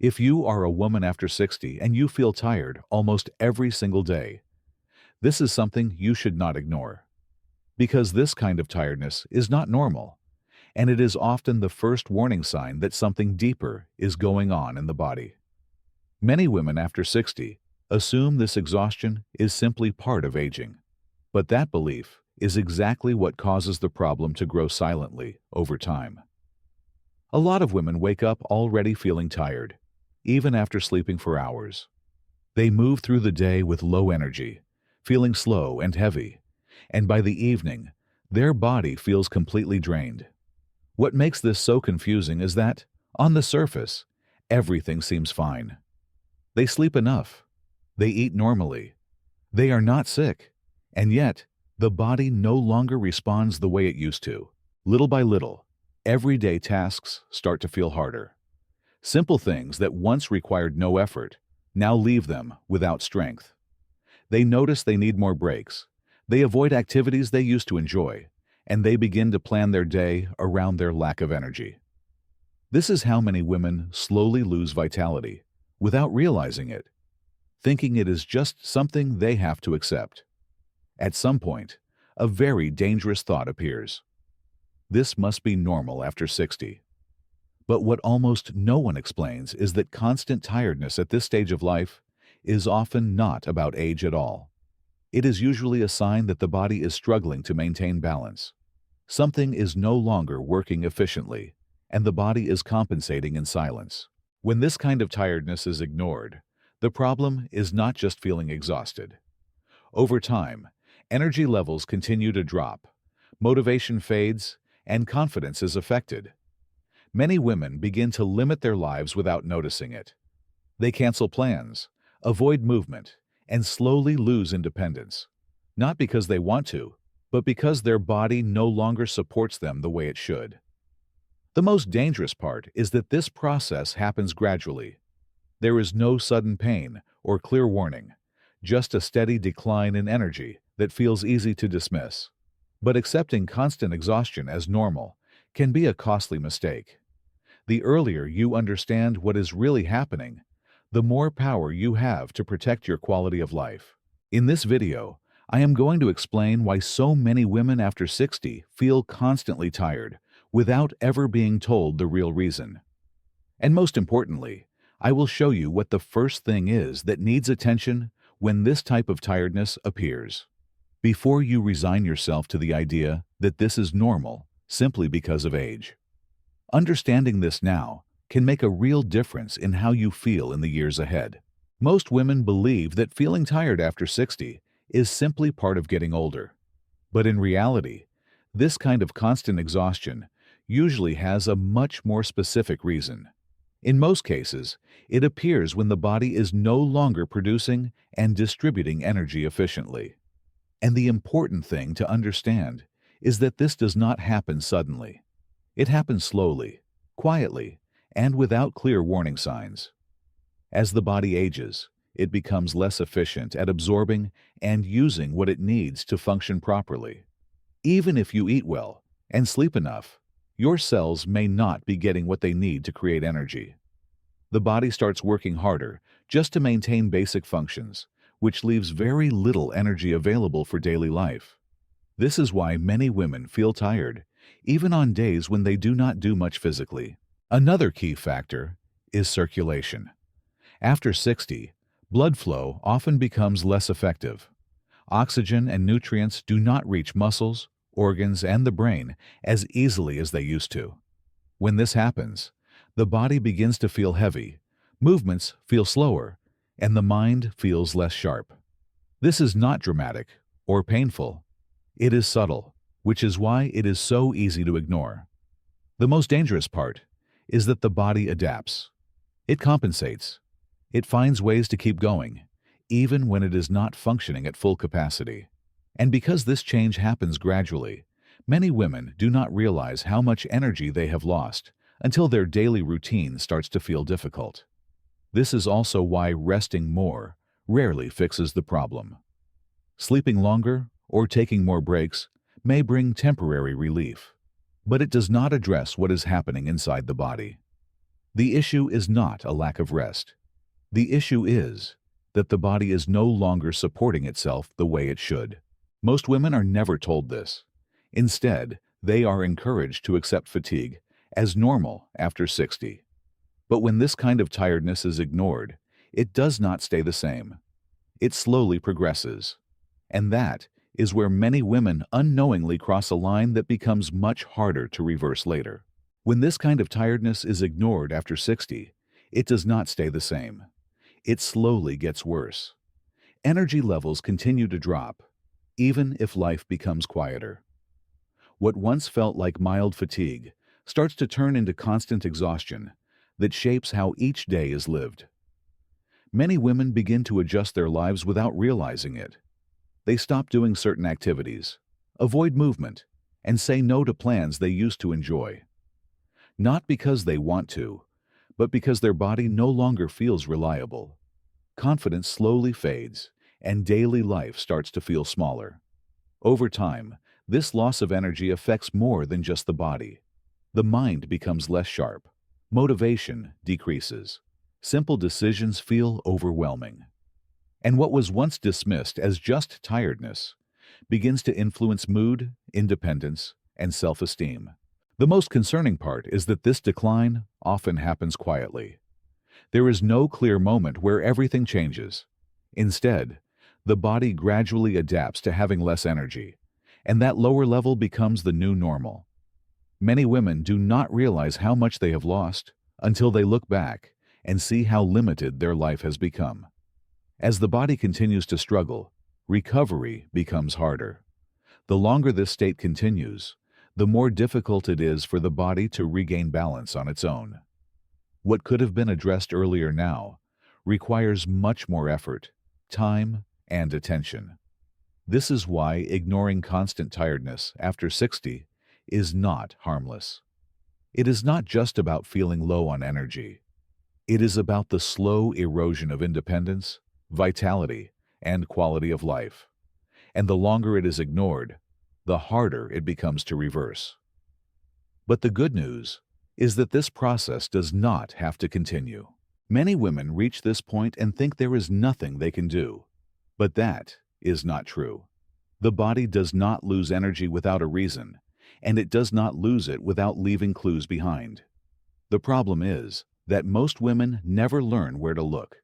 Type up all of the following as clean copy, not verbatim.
If you are a woman after 60 and you feel tired almost every single day, this is something you should not ignore. Because this kind of tiredness is not normal, and it is often the first warning sign that something deeper is going on in the body. Many women after 60 assume this exhaustion is simply part of aging, but that belief is exactly what causes the problem to grow silently over time. A lot of women wake up already feeling tired, even after sleeping for hours. They move through the day with low energy, feeling slow and heavy, and by the evening, their body feels completely drained. What makes this so confusing is that, on the surface, everything seems fine. They sleep enough, they eat normally, they are not sick, and yet, the body no longer responds the way it used to. Little by little, everyday tasks start to feel harder. Simple things that once required no effort now leave them without strength. They notice they need more breaks. They avoid activities they used to enjoy, and they begin to plan their day around their lack of energy. This is how many women slowly lose vitality without realizing it, thinking it is just something they have to accept. At some point, a very dangerous thought appears. This must be normal after 60. But what almost no one explains is that constant tiredness at this stage of life is often not about age at all. It is usually a sign that the body is struggling to maintain balance. Something is no longer working efficiently, and the body is compensating in silence. When this kind of tiredness is ignored, the problem is not just feeling exhausted. Over time, energy levels continue to drop, motivation fades, and confidence is affected. Many women begin to limit their lives without noticing it. They cancel plans, avoid movement, and slowly lose independence, not because they want to, but because their body no longer supports them the way it should. The most dangerous part is that this process happens gradually. There is no sudden pain or clear warning, just a steady decline in energy that feels easy to dismiss. But accepting constant exhaustion as normal can be a costly mistake. The earlier you understand what is really happening, the more power you have to protect your quality of life. In this video, I am going to explain why so many women after 60 feel constantly tired without ever being told the real reason. And most importantly, I will show you what the first thing is that needs attention when this type of tiredness appears. Before you resign yourself to the idea that this is normal simply because of age. Understanding this now can make a real difference in how you feel in the years ahead. Most women believe that feeling tired after 60 is simply part of getting older. But in reality, this kind of constant exhaustion usually has a much more specific reason. In most cases, it appears when the body is no longer producing and distributing energy efficiently. And the important thing to understand is that this does not happen suddenly. It happens slowly, quietly, and without clear warning signs. As the body ages, it becomes less efficient at absorbing and using what it needs to function properly. Even if you eat well and sleep enough, your cells may not be getting what they need to create energy. The body starts working harder just to maintain basic functions, which leaves very little energy available for daily life. This is why many women feel tired, even on days when they do not do much physically. Another key factor is circulation. After 60, blood flow often becomes less effective. Oxygen and nutrients do not reach muscles, organs, and the brain as easily as they used to. When this happens, the body begins to feel heavy, movements feel slower, and the mind feels less sharp. This is not dramatic or painful. It is subtle, which is why it is so easy to ignore. The most dangerous part is that the body adapts. It compensates. It finds ways to keep going, even when it is not functioning at full capacity. And because this change happens gradually, many women do not realize how much energy they have lost until their daily routine starts to feel difficult. This is also why resting more rarely fixes the problem. Sleeping longer or taking more breaks may bring temporary relief, but it does not address what is happening inside the body. The issue is not a lack of rest. The issue is that the body is no longer supporting itself the way it should. Most women are never told this. Instead, they are encouraged to accept fatigue as normal after 60. But when this kind of tiredness is ignored, it does not stay the same. It slowly progresses. And that is where many women unknowingly cross a line that becomes much harder to reverse later. When this kind of tiredness is ignored after 60, it does not stay the same. It slowly gets worse. Energy levels continue to drop, even if life becomes quieter. What once felt like mild fatigue starts to turn into constant exhaustion that shapes how each day is lived. Many women begin to adjust their lives without realizing it. They stop doing certain activities, avoid movement, and say no to plans they used to enjoy. Not because they want to, but because their body no longer feels reliable. Confidence slowly fades, and daily life starts to feel smaller. Over time, this loss of energy affects more than just the body. The mind becomes less sharp. Motivation decreases. Simple decisions feel overwhelming. And what was once dismissed as just tiredness begins to influence mood, independence, and self-esteem. The most concerning part is that this decline often happens quietly. There is no clear moment where everything changes. Instead, the body gradually adapts to having less energy, and that lower level becomes the new normal. Many women do not realize how much they have lost until they look back and see how limited their life has become. As the body continues to struggle, recovery becomes harder. The longer this state continues, the more difficult it is for the body to regain balance on its own. What could have been addressed earlier now requires much more effort, time, and attention. This is why ignoring constant tiredness after 60 is not harmless. It is not just about feeling low on energy. It is about the slow erosion of independence, vitality, and quality of life. And the longer it is ignored, the harder it becomes to reverse. But the good news is that this process does not have to continue. Many women reach this point and think there is nothing they can do. But that is not true. The body does not lose energy without a reason, and it does not lose it without leaving clues behind. The problem is that most women never learn where to look.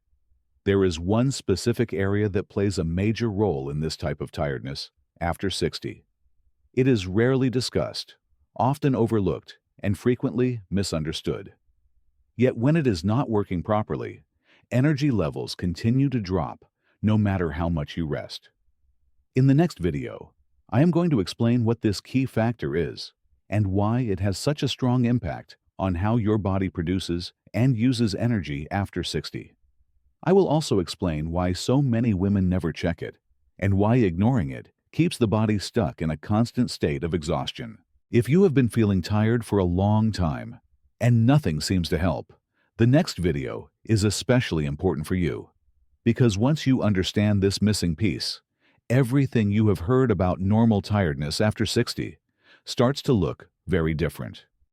There is one specific area that plays a major role in this type of tiredness after 60. It is rarely discussed, often overlooked, and frequently misunderstood. Yet when it is not working properly, energy levels continue to drop no matter how much you rest. In the next video, I am going to explain what this key factor is and why it has such a strong impact on how your body produces and uses energy after 60. I will also explain why so many women never check it and why ignoring it keeps the body stuck in a constant state of exhaustion. If you have been feeling tired for a long time and nothing seems to help, the next video is especially important for you. Because once you understand this missing piece, everything you have heard about normal tiredness after 60 starts to look very different.